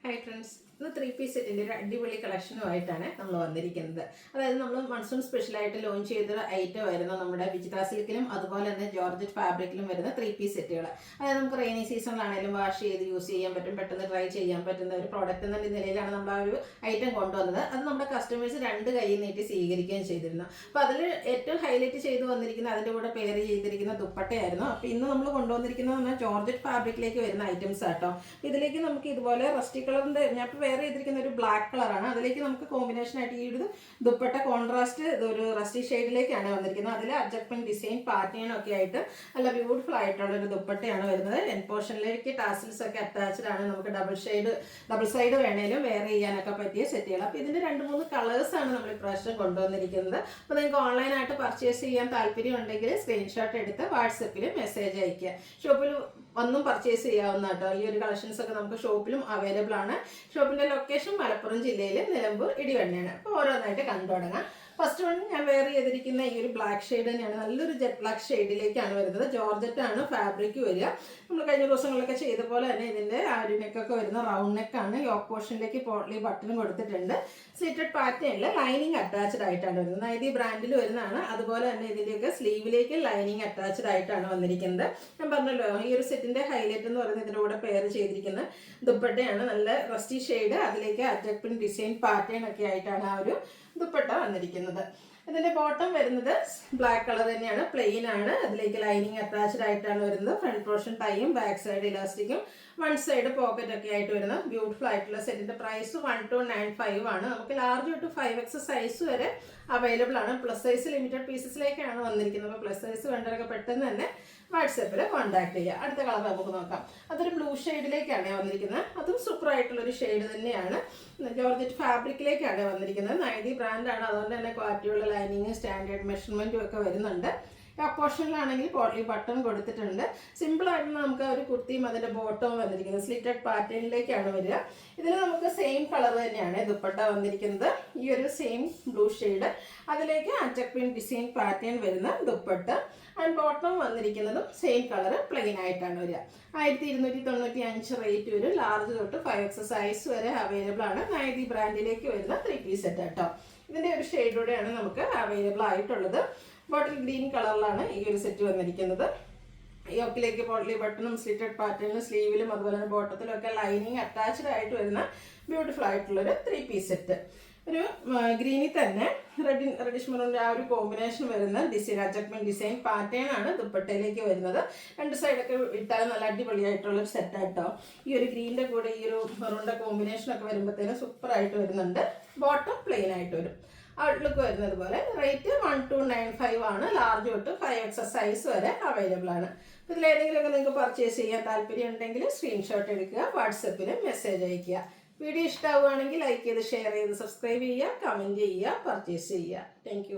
Hi friends, ഇന്ന് 3 piece സെറ്റിൻ്റെ ഒരു അടിപൊളി കളക്ഷനുമായിട്ടാണ് നമ്മൾ വന്നിരിക്കുന്നത്. അതായത് നമ്മൾ മൺസൂൺ സ്പെഷ്യലായിട്ട് ലോഞ്ച് ചെയ്ത ഐറ്റം വരുന്ന നമ്മുടെ വിജിത സിൽക്കിലും അതുപോലെ തന്നെ ജോർജറ്റ് ഫാബ്രിക്കിലും വരുന്ന 3 പീസ് സെറ്റുകൾ. അതായത് നമുക്ക് റെയിനി സീസണിലാണെങ്കിലും വാഷ് ചെയ്ത് യൂസ് ചെയ്യാൻ പറ്റും, പെട്ടെന്ന് ട്രൈ ചെയ്യാൻ പറ്റുന്ന ഒരു പ്രോഡക്റ്റ് എന്ന നിലയിലാണ് നമ്മൾ ആ ഒരു ഐറ്റം കൊണ്ടുവന്നത്. അത് നമ്മുടെ കസ്റ്റമേഴ്സ് 2 കൈ നീട്ടി സ്വീകരിക്കുകയും ചെയ്തിരുന്നു. അപ്പോൾ അതിൽ ഏറ്റവും ഹൈലൈറ്റ് ചെയ്ത് വന്നിരിക്കുന്ന അതിൻ്റെ കൂടെ പെയർ ചെയ്തിരിക്കുന്ന ദുപ്പട്ടയായിരുന്നു. അപ്പോൾ ഇന്ന് നമ്മൾ കൊണ്ടുവന്നിരിക്കുന്നത് ജോർജറ്റ് ഫാബ്രിക്കിലേക്ക് വരുന്ന ഐറ്റംസ് ആട്ടോ. ഇതിലേക്ക് നമുക്ക് ഇതുപോലെ റസ്റ്റി കളറിൻ്റെ ഞാൻ ഇപ്പോൾ വെയർ ചെയ്തിരിക്കുന്ന ഒരു ബ്ലാക്ക് കളറാണ്. അതിലേക്ക് നമുക്ക് കോമ്പിനേഷൻ ആയിട്ട് ഈ ഒരു ദുപ്പട്ട കോൺട്രാസ്റ്റ് ഇതൊരു റസ്റ്റി ഷെയ്ഡിലേക്കാണ് വന്നിരിക്കുന്നത്. അതിൽ അഡ്ജസ്റ്റ്മെന്റ് ഡിസൈൻ പാറ്റേൺ ഒക്കെ ആയിട്ട് നല്ല ബ്യൂട്ടിഫുൾ ആയിട്ടുള്ള ഒരു ദുപ്പട്ടയാണ് വരുന്നത്. എൻ പോർഷനിലേക്ക് ടാസിൽസ് ഒക്കെ അറ്റാച്ച്ഡ് ആണ്. നമുക്ക് ഡബിൾ സൈഡ് വേണേലും വെയർ ചെയ്യാനൊക്കെ പറ്റിയ സെറ്റുകൾ. അപ്പോൾ ഇതിൻ്റെ 2-3 കളേഴ്സാണ് നമ്മൾ ഇപ്രാവശ്യം കൊണ്ടുവന്നിരിക്കുന്നത്. അപ്പോൾ നിങ്ങൾക്ക് ഓൺലൈനായിട്ട് പർച്ചേസ് ചെയ്യാൻ താല്പര്യം ഉണ്ടെങ്കിൽ സ്ക്രീൻഷോട്ട് എടുത്ത് വാട്സപ്പിൽ മെസ്സേജ് അയയ്ക്കുക. ഷോപ്പിൽ വന്നും പർച്ചേസ് ചെയ്യാവുന്ന കേട്ടോ. ഈ ഒരു കളക്ഷൻസ് ഒക്കെ നമുക്ക് ഷോപ്പിലും അവൈലബിൾ ആണ്. ഷോപ്പിന്റെ ലൊക്കേഷൻ മലപ്പുറം ജില്ലയിലെ നിലമ്പൂർ ഇടിവണ്ണയാണ്. അപ്പോൾ ഓരോന്നായിട്ട് കണ്ടു തുടങ്ങാം. ഫസ്റ്റ് വൺ ഞാൻ വെയർ ചെയ്തിരിക്കുന്ന ഈ ഒരു ബ്ലാക്ക് ഷെയ്ഡ് തന്നെയാണ്. നല്ലൊരു ജെറ്റ് ബ്ലാക്ക് ഷെയ്ഡിലേക്കാണ് വരുന്നത്. ജോർജറ്റ് ആണ് ഫാബ്രിക് വരിക. നമ്മൾ കഴിഞ്ഞ ദിവസങ്ങളിലൊക്കെ ചെയ്ത പോലെ തന്നെ ഇതിൻ്റെ ആ ഒരു നെക്കൊക്കെ വരുന്ന റൗണ്ട് നെക്കാണ്. യോക്ക് പോർഷനിലേക്ക് പോട്ട്ലി ബട്ടൺ കൊടുത്തിട്ടുണ്ട്. സ്ലിറ്റഡ് പാറ്റേണിൽ ലൈനിങ് അറ്റാച്ച്ഡ് ആയിട്ടാണ് വരുന്നത്. നൈതി ബ്രാൻഡിൽ വരുന്നതാണ്. അതുപോലെ തന്നെ ഇതിൻ്റെയൊക്കെ സ്ലീവിലേക്ക് ലൈനിങ് അറ്റാച്ച്ഡ് ആയിട്ടാണ് വന്നിരിക്കുന്നത്. ഞാൻ പറഞ്ഞല്ലോ, ഈ ഒരു സെറ്റിന്റെ ഹൈലൈറ്റ് എന്ന് പറയുന്നത് ഇതിൻ്റെ കൂടെ പെയർ ചെയ്തിരിക്കുന്ന ദുപ്പട്ടയാണ്. നല്ല റസ്റ്റി ഷെയ്ഡ്, അതിലേക്ക് അറ്റാച്ച്മെന്റ് ഡിസൈൻ പാറ്റേൺ ഒക്കെ ആയിട്ടാണ് ആ ഒരു ദുപ്പട്ട വന്നിരിക്കുന്നത്. ഇതിന്റെ ബോട്ടം വരുന്നത് ബ്ലാക്ക് കളർ തന്നെയാണ്, പ്ലെയിൻ ആണ്. അതിലേക്ക് ലൈനിങ് അറ്റാച്ച്ഡ് ആയിട്ടാണ് വരുന്നത്. ഫ്രണ്ട് പോർഷൻ ടൈയും ബാക്ക് സൈഡ് ഇലാസ്റ്റിക്കും വൺ സൈഡ് പോക്കറ്റ് ഒക്കെ ആയിട്ട് വരുന്ന ബ്യൂട്ടിഫുൾ ആയിട്ടുള്ള സെറ്റിന്റെ പ്രൈസ് 1295 ആണ്. നമുക്ക് ലാർജ് തൊട്ട് 5X സൈസ് വരെ അവൈലബിൾ ആണ്. പ്ലസ് സൈസ് ലിമിറ്റഡ് പീസസിലേക്കാണ് വന്നിരിക്കുന്നത്. അപ്പോൾ പ്ലസ് സൈസ് വേണ്ടവരൊക്കെ പെട്ടെന്ന് തന്നെ വാട്സപ്പിൽ കോൺടാക്ട് ചെയ്യുക. അടുത്ത കളർ നമുക്ക് നോക്കാം. അതൊരു ബ്ലൂ ഷെയ്ഡിലേക്കാണ് വന്നിരിക്കുന്നത്. അതും സൂപ്പർ ആയിട്ടുള്ളൊരു ഷെയ്ഡ് തന്നെയാണ്. ജോർജറ്റ് ഫാബ്രിക്കിലേക്കാണ് വന്നിരിക്കുന്നത്. നൈതി ബ്രാൻഡാണ്. അതുകൊണ്ട് തന്നെ ക്വാളിറ്റിയുള്ള ലൈനിങ് സ്റ്റാൻഡേർഡ് മെഷർമെൻറ്റും ഒക്കെ വരുന്നുണ്ട്. പോർഷനിലാണെങ്കിൽ പോട്ട്ലി ബട്ടൺ കൊടുത്തിട്ടുണ്ട്. സിമ്പിളായിട്ട് നമുക്ക് ഒരു കുർത്തിയും അതിൻ്റെ ബോട്ടവും വന്നിരിക്കുന്നത് സ്ലിറ്റഡ് പാറ്റേണിലേക്കാണ് വരിക. ഇതിൽ നമുക്ക് സെയിം കളർ തന്നെയാണ് ദുപ്പട്ട വന്നിരിക്കുന്നത്. ഈ ഒരു സെയിം ബ്ലൂ ഷെയ്ഡ്, അതിലേക്ക് അറ്റക്പിൻ ഡിസൈൻ പാറ്റേൺ വരുന്ന ദുപ്പട്ട. ആൻഡ് ബോട്ടം വന്നിരിക്കുന്നതും സെയിം കളർ പ്ലെയിൻ ആയിട്ടാണ് വരിക. 1295 റേറ്റ് വരും. ലാർജ് തൊട്ട് 5X സൈസ് വരെ അവൈലബിൾ ആണ്. നൈതി ബ്രാൻഡിലേക്ക് വരുന്ന 3 പീസ് സെറ്റ് കേട്ടോ. ഇതിൻ്റെ ഒരു ഷെയ്ഡോടെയാണ് നമുക്ക് അവൈലബിൾ ആയിട്ടുള്ളത്. ബോട്ടിൽ ഗ്രീൻ കളറിലാണ് ഈ ഒരു സെറ്റ് വന്നിരിക്കുന്നത്. യോക്കിലേക്ക് പോട്ട്ലി ബട്ടണും സ്ലിറ്റഡ് പാറ്റേണിലും സ്ലീവിലും അതുപോലെ തന്നെ ബോട്ടത്തിലും ഒക്കെ ലൈനിങ് അറ്റാച്ച്ഡ് ആയിട്ട് വരുന്ന ബ്യൂട്ടിഫുൾ ആയിട്ടുള്ളൊരു 3 പീസ് സെറ്റ്. ഒരു ഗ്രീനിൽ തന്നെ റെഡിഷ് മെറൂണിൻ്റെ ആ ഒരു കോമ്പിനേഷൻ വരുന്ന ഡിസൈൻ അഡ്ജസ്റ്റ്മെന്റ് ഡിസൈൻ പാറ്റേൺ ആണ് ദുപ്പട്ടയിലേക്ക് വരുന്നത്. 2 സൈഡൊക്കെ ഇട്ടാൽ നല്ല അടിപൊളിയായിട്ടുള്ളൊരു സെറ്റായിട്ടോ. ഈ ഒരു ഗ്രീനിൻ്റെ കൂടെ ഈ ഒരു മെറൂണിൻ്റെ കോമ്പിനേഷൻ ഒക്കെ വരുമ്പോഴത്തേനും സൂപ്പർ ആയിട്ട് വരുന്നുണ്ട്. ബോട്ടം പ്ലെയിൻ ആയിട്ട് വരും. ഔട്ട്ലുക്ക് വരുന്നത് പോലെ. റേറ്റ് 1295 ആണ്. ലാർജ് തൊട്ട് 5X സൈസ് വരെ അവൈലബിൾ ആണ്. ഇതിലേതെങ്കിലുമൊക്കെ നിങ്ങൾക്ക് പർച്ചേസ് ചെയ്യാൻ താല്പര്യം ഉണ്ടെങ്കിൽ സ്ക്രീൻഷോട്ട് എടുക്കുക, വാട്സപ്പിൽ മെസ്സേജ് അയയ്ക്കുക. വീഡിയോ ഇഷ്ടമാവുകയാണെങ്കിൽ ലൈക്ക് ചെയ്ത് ഷെയർ ചെയ്ത് സബ്സ്ക്രൈബ് ചെയ്യുക, കമൻറ്റ് ചെയ്യുക, പർച്ചേസ് ചെയ്യുക. താങ്ക്